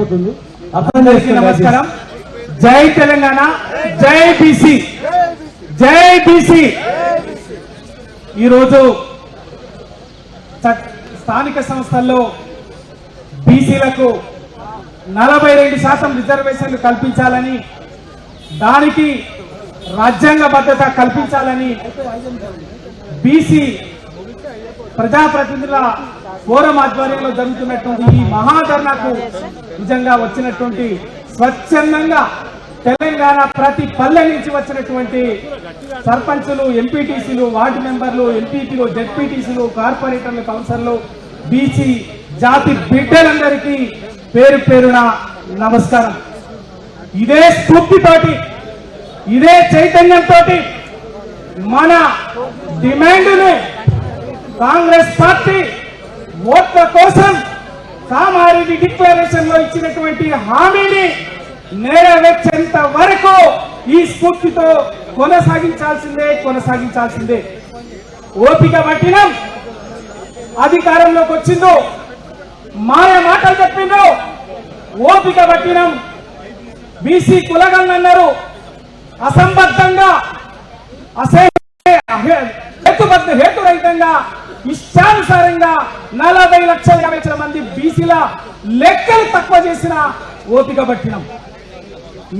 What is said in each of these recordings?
అయిపోతుంది. అందరికీ నమస్కారం. జై తెలంగాణ, జై బీసీ, జై బీసీ. ఈరోజు స్థానిక సంస్థల్లో బీసీలకు 42% రిజర్వేషన్లు కల్పించాలని, దానికి రాజ్యాంగ భద్రత కల్పించాలని బీసీ ప్రజాప్రతినిధుల ఫోరం ఆధ్వర్యంలో జరుగుతున్నటువంటి ఈ మహాధర్నాకు నిజంగా వచ్చినటువంటి స్వచ్ఛందంగా తెలంగాణ ప్రతి పల్లె నుంచి వచ్చినటువంటి సర్పంచులు, ఎంపీటీసీలు, వార్డు మెంబర్లు, ఎంపీపీలు, జెడ్పీటీసీలు, కార్పొరేటర్లు, కౌన్సిలర్లు, బీసీ జాతి బిడ్డలందరికీ పేరు పేరున నమస్కారం. ఇదే స్ఫూర్తితోటి, ఇదే చైతన్యంతో మన డిమాండ్ని కాంగ్రెస్ పార్టీ ఓట్ల కోసం కామారెడ్డి డిక్లరేషన్ లో ఇచ్చినటువంటి హామీని నెరవేర్చేంత వరకు ఈ స్ఫూర్తితో కొనసాగించాల్సిందే. ఓపిక పట్టినం, అధికారంలోకి వచ్చిందో మాయ మాటలు చెప్పిందో, ఓపిక పట్టినం. బీసీ కులగన్నన్నారు, అసంబద్ధంగా హేతురహితంగా ఇష్టానుసారంగా 40,50,000 మంది బీసీల లెక్కలు తక్కువ చేసిన ఓపిక పట్టినాం.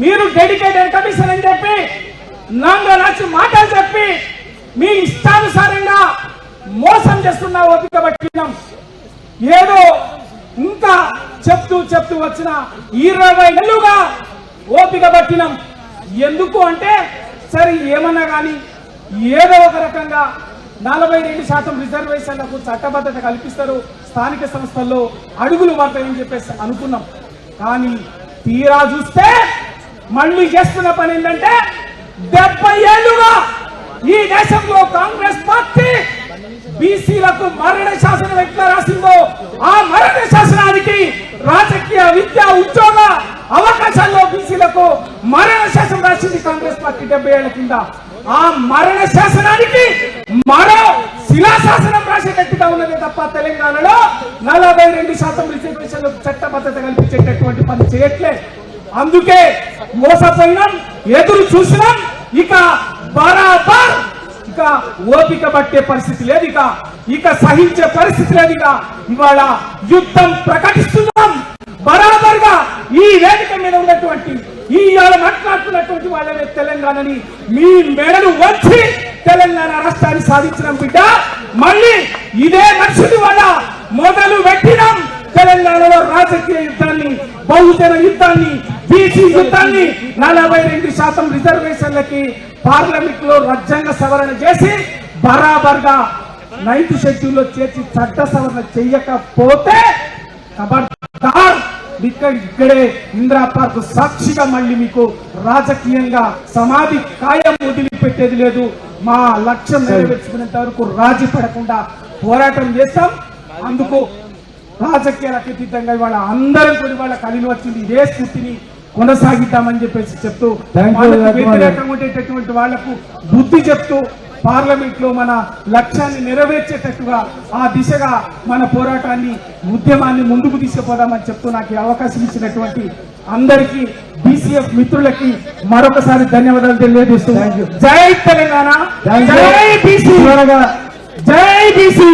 మీరు డెడికేటెడ్ కమిషన్ అని చెప్పి నాచి మాటలు చెప్పి మీ ఇష్టానుసారంగా మోసం చేస్తున్న ఓపిక పట్టినాం. ఏదో ఇంకా చెప్తూ వచ్చిన 20 నెలలుగా ఓపిక పట్టినాం. ఎందుకు అంటే సరే ఏమన్నా కానీ ఏదో ఒక రకంగా 42% రిజర్వేషన్లకు చట్టబద్ధత కల్పిస్తారు, స్థానిక సంస్థల్లో అడుగులు పడతాయని చెప్పేసి అనుకున్నాం. కానీ తీరా చూస్తే మళ్ళీ చేస్తున్న పని ఏంటంటే 70 ఏళ్లుగా ఈ దేశంలో కాంగ్రెస్ పార్టీ బీసీలకు మరణ శాసనం ఎట్లా రాసిందో ఆ మరణ శాసనానికి రాజకీయ, విద్యా, ఉద్యోగ అవకాశాల్లో బీసీలకు మరణ శాసనం రాసింది కాంగ్రెస్ పార్టీ 70 ఏళ్ల కింద. ఆ మరణ శాసనానికి మరో శిలాశాసనం రాసేటట్టుగా ఉన్నదే తప్ప తెలంగాణలో 42% రిజర్వేషన్లకు చట్టబద్ధత కల్పించేటటువంటి పని చేయట్లే. అందుకే మోసపోయినాం, ఎదురు చూసినాం. ఇక బరాబర్ ఇక ఓపిక పట్టే పరిస్థితి లేదు, ఇక సహించే పరిస్థితి లేదు. ఇవాళ యుద్ధం ప్రకటిస్తున్నాం. బరాబర్ గా ఈ వేదిక మీద ఉన్నటువంటి ఇవాళ మాట్లాడుతున్నటువంటి వాళ్ళనే తెలంగాణని మీ మెడలు వచ్చి తెలంగాణ రాష్ట్రాన్ని సాధించడం బిడ్డ. మళ్ళీ ఇదే మనుషులు వల్ల మొదలు పెట్టినాం తెలంగాణలో రాజకీయ యుద్ధాన్ని, బహుజన యుద్ధాన్ని, బీసీ యుద్ధాన్ని. 42% రిజర్వేషన్లకి పార్లమెంట్ లో రాజ్యాంగ సవరణ చేసి బరాబర్ గా 9th షెడ్యూల్లో చేర్చి చట్ట సవరణ చెయ్యకపోతే ఇక్కడే ఇందిరా పార్క్ సాక్షిగా మళ్ళీ మీకు రాజకీయంగా సమాధి కాయం వదిలిపెట్టేది లేదు. మా లక్ష్యం నెరవేర్చుకునేంత వరకు రాజీ పడకుండా పోరాటం చేస్తాం. అందుకు రాజకీయాలకు అతీతంగా ఇవాళ అందరం కూడా ఇవాళ కలిసి వచ్చింది ఇదే స్థితిని కొనసాగిద్దామని చెప్పేసి చెప్తూ, వ్యతిరేకంగా ఉండేటటువంటి వాళ్లకు బుద్ధి చెప్తూ పార్లమెంట్ లో మన లక్ష్యాన్ని నెరవేర్చేటట్టుగా ఆ దిశగా మన పోరాటాన్ని, ఉద్యమాన్ని ముందుకు తీసుకుపోదామని చెప్తూ నాకు అవకాశం ఇచ్చినటువంటి అందరికీ, బీసీఎఫ్ మిత్రులకి మరొకసారి ధన్యవాదాలు తెలియజేస్తూ జై తెలంగాణ, జై బీసీ, జై బీసీ.